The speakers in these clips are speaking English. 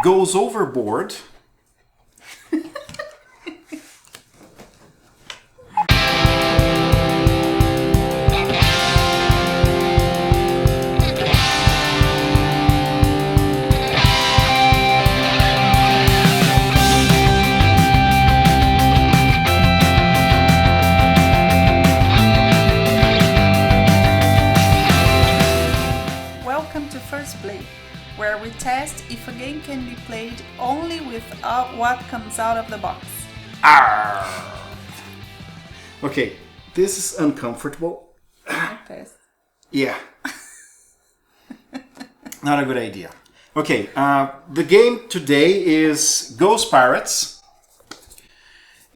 goes overboard. Where we test if a game can be played only with what comes out of the box. Arr! Okay, this is uncomfortable. Yeah. Not a good idea. Okay, the game today is Ghost Pirates.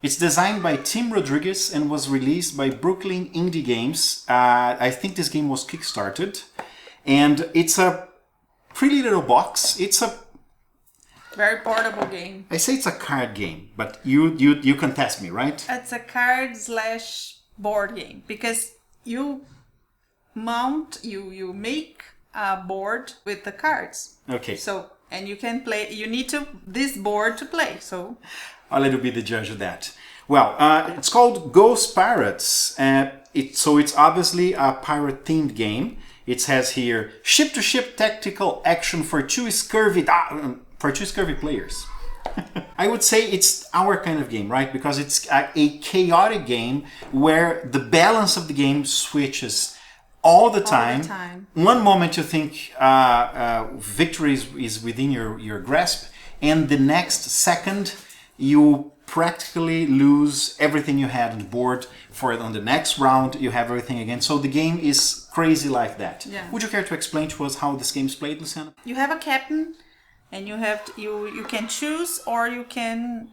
It's designed by Tim Rodriguez and was released by Brooklyn Indie Games. I think this game was kickstarted. And it's a pretty little box. It's a very portable game. I say it's a card game, but you contest me, right? It's a card/board game because you make a board with the cards. Okay. So and you can play. You need this board to play. So I'll let you be the judge of that. Well, it's called Ghost Pirates. It's obviously a pirate-themed game. It has here ship-to-ship tactical action for two scurvy players. I would say it's our kind of game, right? Because it's a chaotic game where the balance of the game switches all the time. One moment you think victory is within your grasp, and the next second you practically lose everything you had on the board. On the next round, you have everything again. So the game is crazy like that. Yeah. Would you care to explain to us how this game is played, Luciana? You have a captain, and you can choose, or you can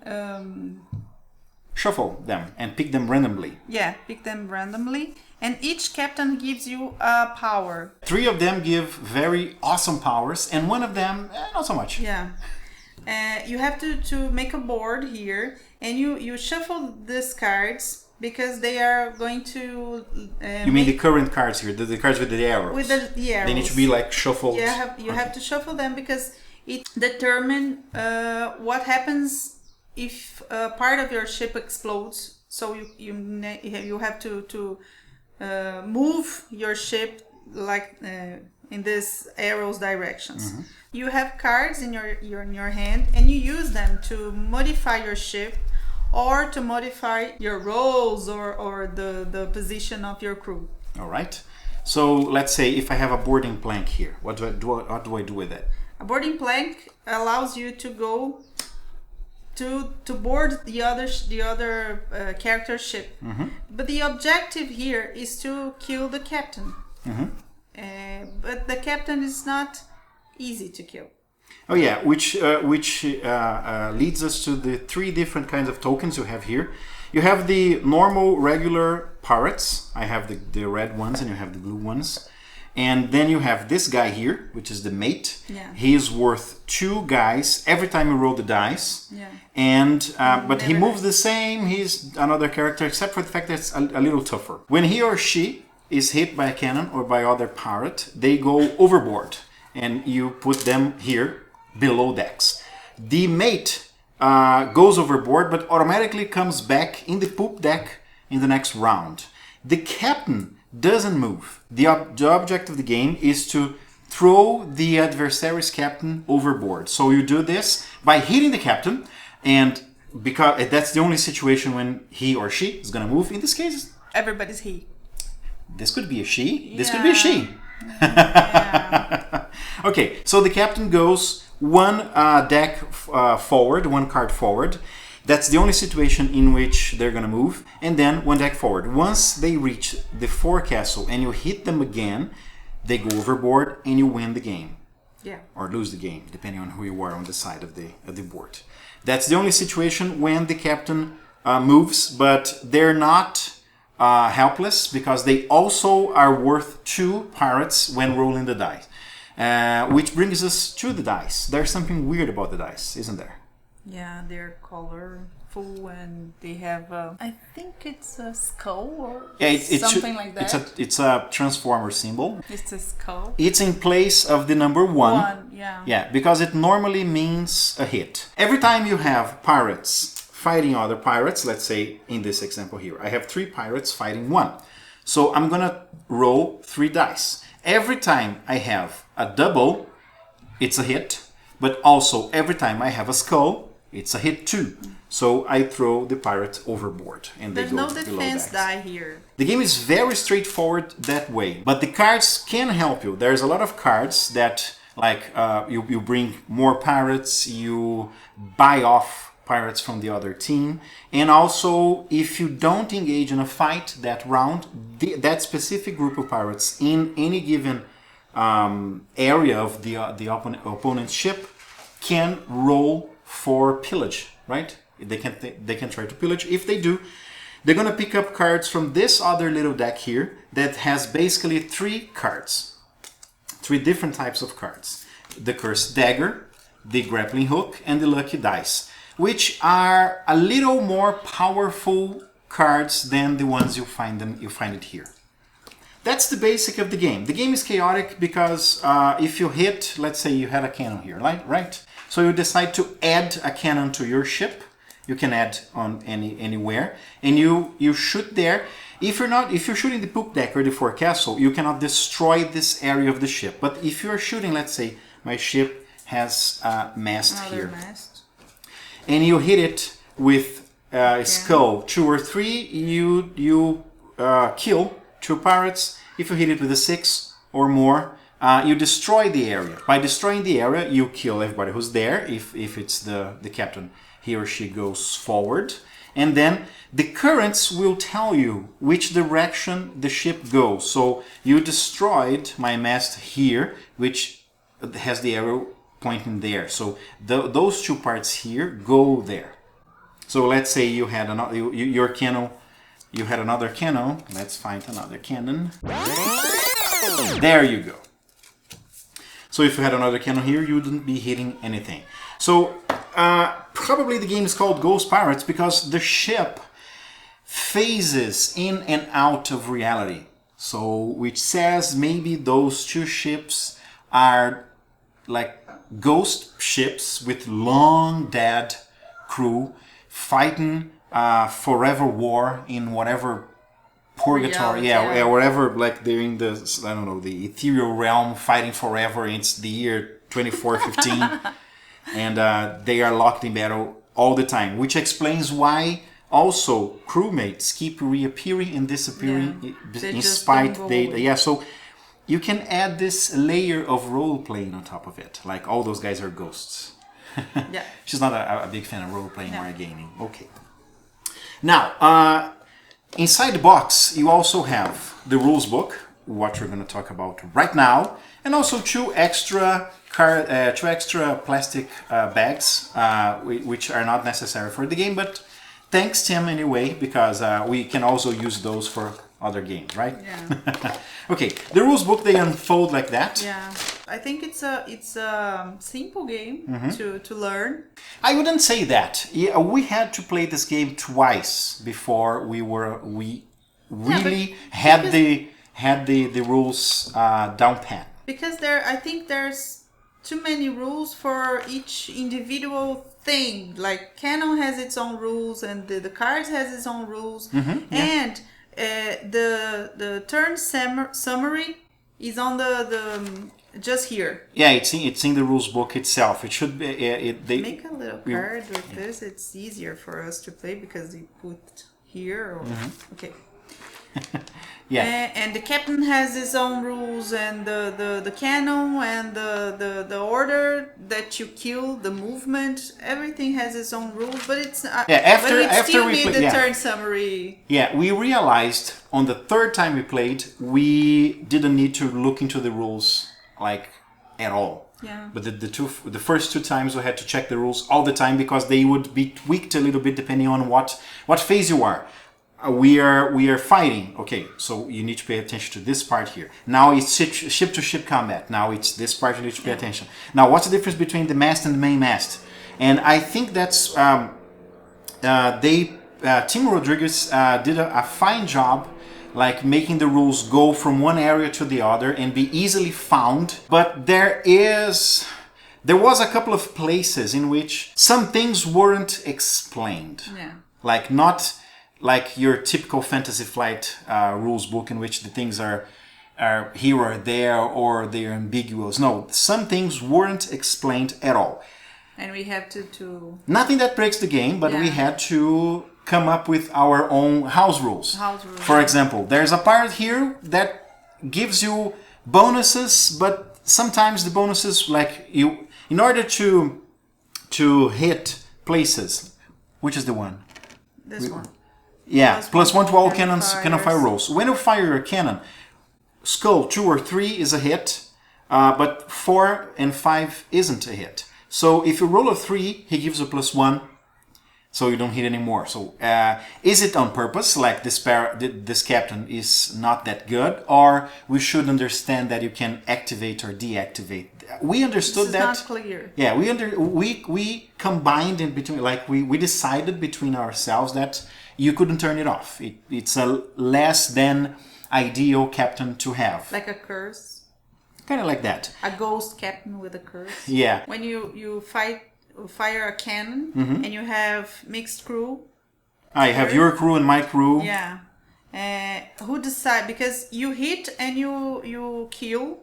shuffle them and pick them randomly. Yeah, pick them randomly, and each captain gives you a power. 3 of them give very awesome powers, and one of them not so much. Yeah. You have to make a board here, and you shuffle these cards because they are going to. You mean the current cards here, the cards with the arrows? With the arrows. They need to be like shuffled. Yeah, you have to shuffle them because it determines what happens if part of your ship explodes. So you have to move your ship like in this arrows directions. Mm-hmm. You have cards in your hand, and you use them to modify your ship or to modify your roles or the position of your crew. All right. So let's say if I have a boarding plank here, what do I do with it? A boarding plank allows you to go to board the other character's ship. Mm-hmm. But the objective here is to kill the captain. Mm-hmm. But the captain is not easy to kill. Oh yeah, which leads us to the 3 different kinds of tokens you have here. You have the normal, regular pirates. I have the red ones, and you have the blue ones. And then you have this guy here, which is the mate. Yeah. He is worth 2 guys every time you roll the dice. Yeah. And but he moves the same. He's another character, except for the fact that it's a little tougher. When he or she is hit by a cannon or by other pirate, they go overboard, and you put them here below decks. The mate goes overboard, but automatically comes back in the poop deck in the next round. The captain doesn't move. The object of the game is to throw the adversary's captain overboard. So you do this by hitting the captain, and because that's the only situation when he or she is going to move. In this case, everybody's he. This could be a she. Yeah. This could be a she. Yeah. Okay, so the captain goes one deck forward, 1 card forward. That's the only situation in which they're going to move. And then 1 deck forward. Once they reach the forecastle and you hit them again, they go overboard and you win the game. Yeah. Or lose the game, depending on who you are on the side of the board. That's the only situation when the captain moves, but they're not helpless because they also are worth 2 pirates when rolling the dice. Which brings us to the dice. There's something weird about the dice, isn't there? Yeah, they're colorful. full, and they have I think it's a skull or something like that. It's a transformer symbol. It's a skull. It's in place of the number 1. Yeah. Yeah, because it normally means a hit. Every time you have pirates fighting other pirates, let's say in this example here, I have 3 pirates fighting 1. So I'm gonna roll 3 dice. Every time I have a double, it's a hit, but also every time I have a skull, it's a hit too. So I throw the pirate overboard and There's they go no defense die here. The game is very straightforward that way, but the cards can help you. There's a lot of cards that, like, you bring more pirates, you buy off pirates from the other team, and also if you don't engage in a fight that round, that specific group of pirates in any given area of the opponent's ship can roll for pillage, right? They can try to pillage. If they do, they're gonna pick up cards from this other little deck here that has basically 3 cards, 3 different types of cards: the Cursed Dagger, the Grappling Hook, and the Lucky Dice, which are a little more powerful cards than the ones you find it here. That's the basic of the game. The game is chaotic because if you hit, let's say you had a cannon here, right? So you decide to add a cannon to your ship. You can add on anywhere, and you shoot there. If you're shooting the Poop Deck or the Forecastle, you cannot destroy this area of the ship. But if you're shooting, let's say my ship has a mast here, and you hit it with a skull 2 or 3, you kill 2 pirates. If you hit it with a 6 or more, you destroy the area. By destroying the area, you kill everybody who's there. If it's the captain, he or she goes forward, and then the currents will tell you which direction the ship goes. So you destroyed my mast here, which has the arrow pointing there. So those 2 parts here go there. So let's say you had your cannon. You had another cannon. Let's find another cannon. There you go. So if you had another cannon here, you wouldn't be hitting anything. So probably the game is called Ghost Pirates because the ship phases in and out of reality. So which says maybe those 2 ships are like ghost ships with long dead crew fighting forever war in whatever purgatory, wherever, like they're in the, I don't know, the ethereal realm fighting forever. It's the year 2415 and they are locked in battle all the time, which explains why also crewmates keep reappearing and disappearing in spite so you can add this layer of role-playing on top of it, like all those guys are ghosts. She's not a big fan of role-playing or gaming. Okay. Now, inside the box, you also have the rules book, what we're going to talk about right now, and also 2 extra plastic bags, which are not necessary for the game, but thanks Tim anyway, because we can also use those for other games, right? Yeah. Okay, the rules book, they unfold like that. Yeah, I think it's a simple game to learn. I wouldn't say that. Yeah, we had to play this game twice before we really had the rules down pat. Because I think there's too many rules for each individual thing. Like Canon has its own rules, and the cards has its own rules, and the turn summary is on the just here. Yeah, it's in the rules book itself. It should be. They make a little card with this. It's easier for us to play because we put here. Okay. And the captain has his own rules, and the canon and the order that you kill, the movement, everything has its own rules. But it's after we played the turn summary. Yeah, we realized on the 3rd time we played, we didn't need to look into the rules like at all. Yeah. But the first 2 times we had to check the rules all the time because they would be tweaked a little bit depending on what phase you are. We are fighting. Okay, so you need to pay attention to this part here. Now it's ship to ship combat. Now it's this part you need to pay attention. Now what's the difference between the mast and the main mast? And I think that's Tim Rodriguez did a fine job, like making the rules go from one area to the other and be easily found. But there was a couple of places in which some things weren't explained. Yeah. Like not like your typical Fantasy Flight rules book in which the things are here or there or they're ambiguous. No, some things weren't explained at all. And we have to... Nothing that breaks the game, but we Yeah. had to come up with our own house rules. For example, there's a part here that gives you bonuses, but sometimes the bonuses, like you, in order to hit places, which is the one? This one. Yeah, plus one to all cannon fires. fire rolls. When you fire your cannon, skull 2 or 3 is a hit, but 4 and 5 isn't a hit. So if you roll a 3, he gives you +1, so you don't hit anymore. So is it on purpose, like this captain is not that good, or we should understand that you can activate or deactivate? We understood This is that. not clear. Yeah, we combined in between, like we decided between ourselves that you couldn't turn it off. It's a less than ideal captain to have. Like a curse. Kind of like that. A ghost captain with a curse. Yeah. When you fire a cannon and you have mixed crew. I have your crew and my crew. Yeah. Who decide? Because you hit and you kill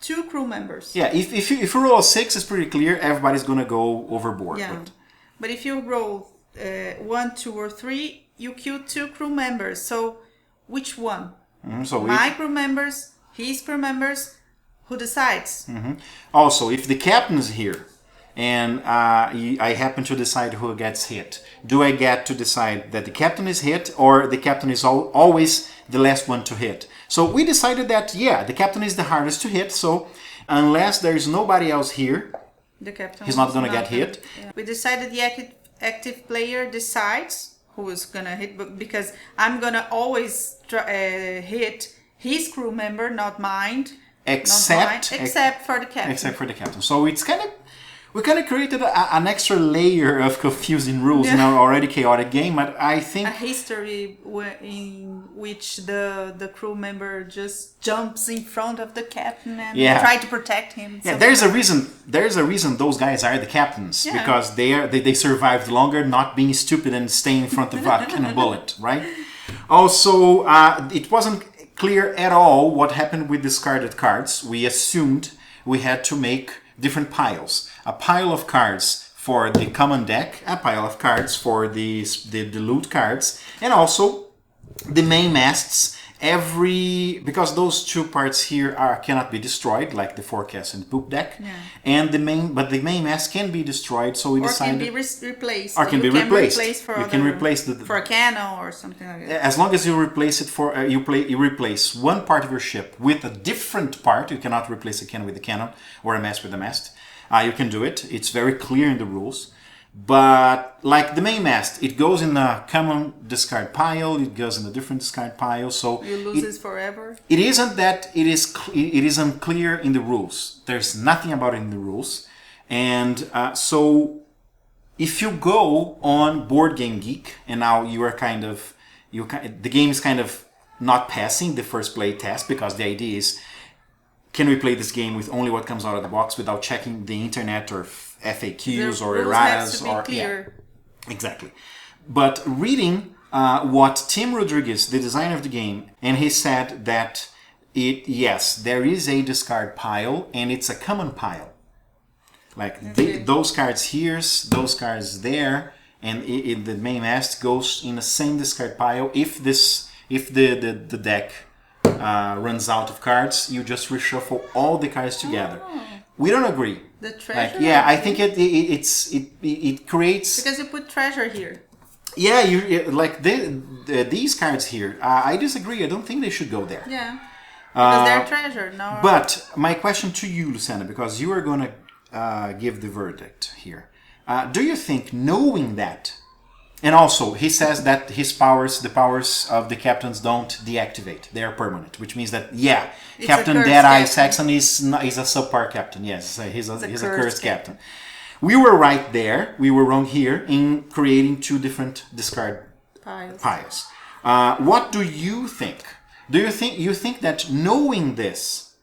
2 crew members. Yeah, if you roll a 6, it's pretty clear everybody's gonna go overboard. Yeah. But if you roll 1, 2, or 3, you kill 2 crew members. So which one? So My crew members, his crew members. Who decides? Also, if the captain is here and I happen to decide who gets hit, do I get to decide that the captain is hit or the captain is always the last one to hit? So we decided that, yeah, the captain is the hardest to hit, so unless there is nobody else here, The captain he's not was going to get hit. Yeah. We decided the active player decides who is going to hit, because I'm going to always hit his crew member, not mine. Except for the captain. Except for the captain. So it's we kind of created an extra layer of confusing rules in our already chaotic game, but I think a history in which the crew member just jumps in front of the captain and try to protect him. Yeah, there's a reason those guys are the captains, because they survived longer, not being stupid and staying in front of a cannon bullet, right? Also, it wasn't clear at all what happened with discarded cards. We assumed we had to make different piles. A pile of cards for the common deck, a pile of cards for the loot cards, and also the main masts. Because those 2 parts here cannot be destroyed, like the forecast and poop deck, and the main mast can be destroyed. So we decided, can be replaced. Or can be replaced. For you can replace for a cannon or something like that. As long as you replace it for you replace one part of your ship with a different part. You cannot replace a cannon with a cannon or a mast with a mast. You can do it. It's very clear in the rules. But like the main mast, it goes in a common discard pile. It goes in a different discard pile. So you lose it forever. It isn't that it is unclear in the rules. There's nothing about it in the rules, and so if you go on Board Game Geek and now you are the game is kind of not passing the first play test, because the idea is, can we play this game with only what comes out of the box without checking the internet or FAQs or erratas or clear. Yeah, exactly. But reading what Tim Rodriguez, the designer of the game, and he said that there is a discard pile and it's a common pile. Like those cards here, those cards there, and the main mast goes in the same discard pile. If the deck runs out of cards, you just reshuffle all the cards together. We don't agree. The treasure? I think it creates, because you put treasure here. Yeah, these cards here. I disagree. I don't think they should go there. Yeah, because they're treasure. No. But my question to you, Luciana, because you are going to give the verdict here. Do you think, knowing that, and also he says that the powers of the captains don't deactivate; they are permanent, which means that Captain Deadeye Saxon is a subpar captain. Yes, he's a cursed captain. we were right there. We were wrong here in creating two different discard piles. What do you think? Do you think that knowing this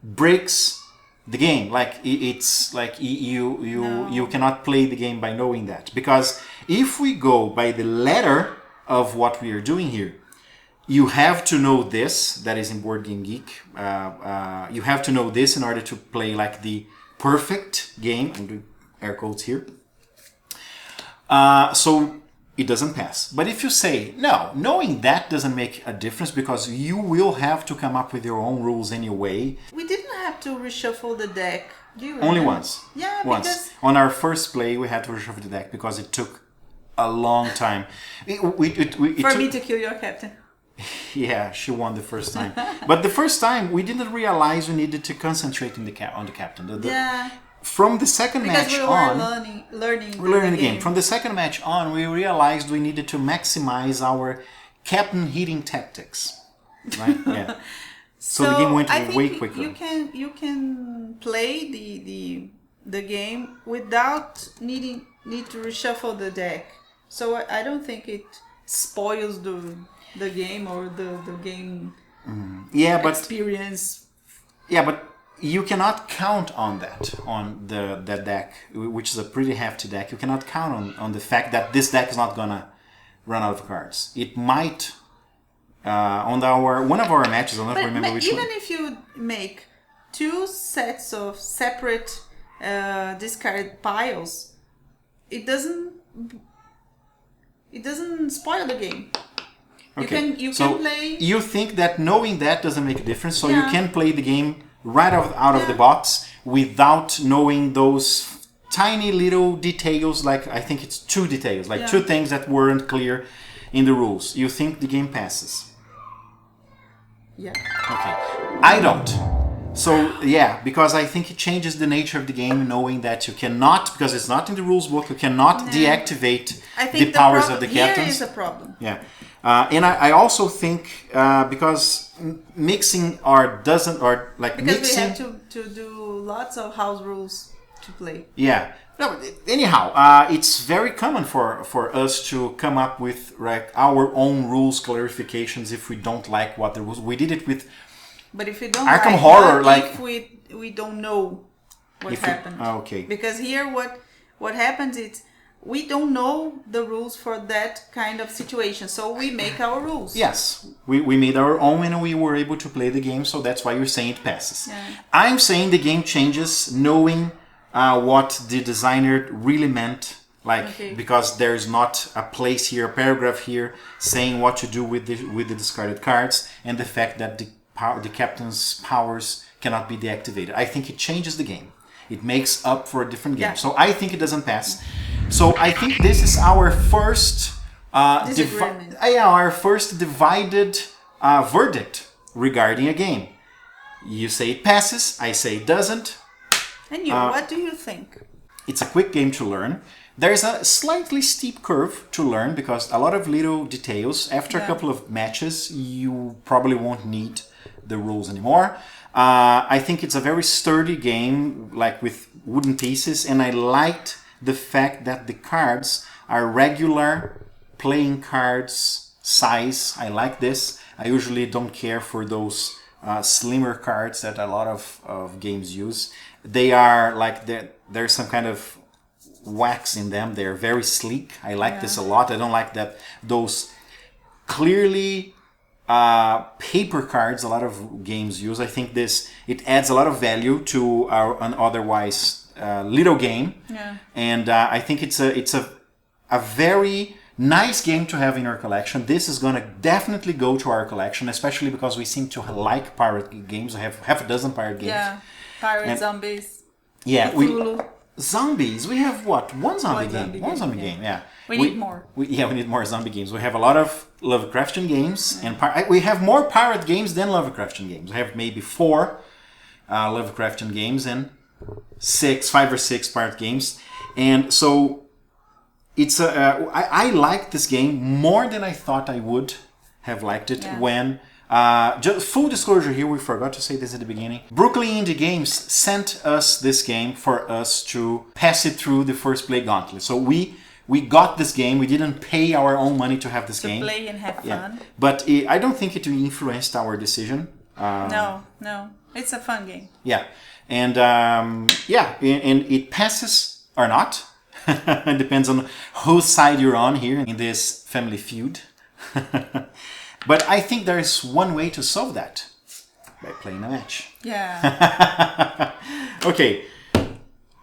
breaks the game? Like it's like you cannot play the game by knowing that, because if we go by the letter of what we are doing here, you have to know this. That is in Board Game Geek. You have to know this in order to play like the perfect game. I'm doing air quotes here. So it doesn't pass. But if you say, no, knowing that doesn't make a difference because you will have to come up with your own rules anyway. We didn't have to reshuffle the deck, do you? Only once. Yeah, once. Because... On our first play, we had to reshuffle the deck because it took a long time. For me to kill your captain. Yeah, she won the first time. But the first time, we didn't realize we needed to concentrate on the captain. Yeah. From the second match on, we're learning the game. From the second match on, we realized we needed to maximize our captain hitting tactics, right? Yeah. So the game went way quicker. You can play the game without need to reshuffle the deck. So I don't think it spoils the game or the game experience. Yeah, but you cannot count on that, on the deck, which is a pretty hefty deck. You cannot count on the fact that this deck is not gonna run out of cards. It might on one of our matches. I don't remember which one. Even if you make two sets of separate discard piles, it doesn't spoil the game. Okay. You can play. You think that knowing that doesn't make a difference, so you can play the game right out of the box without knowing those tiny little details, like I think it's two details, like two things that weren't clear in the rules. You think the game passes? Yeah. Okay. I don't. So yeah, because I think it changes the nature of the game knowing that you cannot, because it's not in the rules book, you cannot deactivate the powers of the captains. Here is a problem. Yeah. And I also think because mixing because mixing, we have to do lots of house rules to play. Yeah. No, but anyhow, it's very common for us to come up with our own rules clarifications if we don't like what the rules. We did it with. But if we don't Arkham like Horror, if we don't know what happened. Okay. Because here what happens is we don't know the rules for that kind of situation, so we make our rules. Yes, we made our own and we were able to play the game, so that's why you're saying it passes. Yeah. I'm saying the game changes knowing what the designer really meant, because there's not a place here, a paragraph here saying what to do with the discarded cards, and the fact that the captain's powers cannot be deactivated. I think it changes the game. It makes up for a different game. Yeah. So I think it doesn't pass. So I think this is our first our first divided verdict regarding a game. You say it passes, I say it doesn't. And you, what do you think? It's a quick game to learn. There's a slightly steep curve to learn because a lot of little details. After a couple of matches, you probably won't need the rules anymore. I think it's a very sturdy game, like with wooden pieces, and I liked the fact that the cards are regular playing cards size. I like this. I usually don't care for those slimmer cards that a lot of games use. They are like there's some kind of wax in them. They're very sleek. I like this a lot. I don't like that those clearly paper cards a lot of games use. I think it adds a lot of value to an otherwise little game, and I think it's a very nice game to have in our collection. This is gonna definitely go to our collection, especially because we seem to like pirate games. I have half a dozen pirate games. Yeah, zombies. Yeah, zombies. We have what? One zombie game. Yeah. We need more. We need more zombie games. We have a lot of Lovecraftian games, and we have more pirate games than Lovecraftian games. We have maybe 4 Lovecraftian games and 5 or 6 pirate games, and so it's I like this game more than I thought I would have liked it when Just full disclosure here, we forgot to say this at the beginning. Brooklyn Indie Games sent us this game for us to pass it through the first play gauntlet. So we got this game. We didn't pay our own money to have this game. To play and have fun. But I don't think it influenced our decision. No. It's a fun game. Yeah. And and it passes or not. It depends on whose side you're on here in this family feud. But I think there is one way to solve that. By playing a match. Yeah. Okay.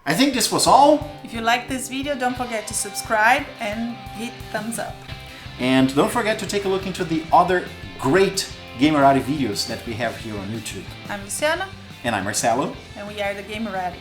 I think this was all. If you like this video, don't forget to subscribe and hit thumbs up. And don't forget to take a look into the other great Gamerati videos that we have here on YouTube. I'm Luciana. And I'm Marcelo. And we are the Gamerati.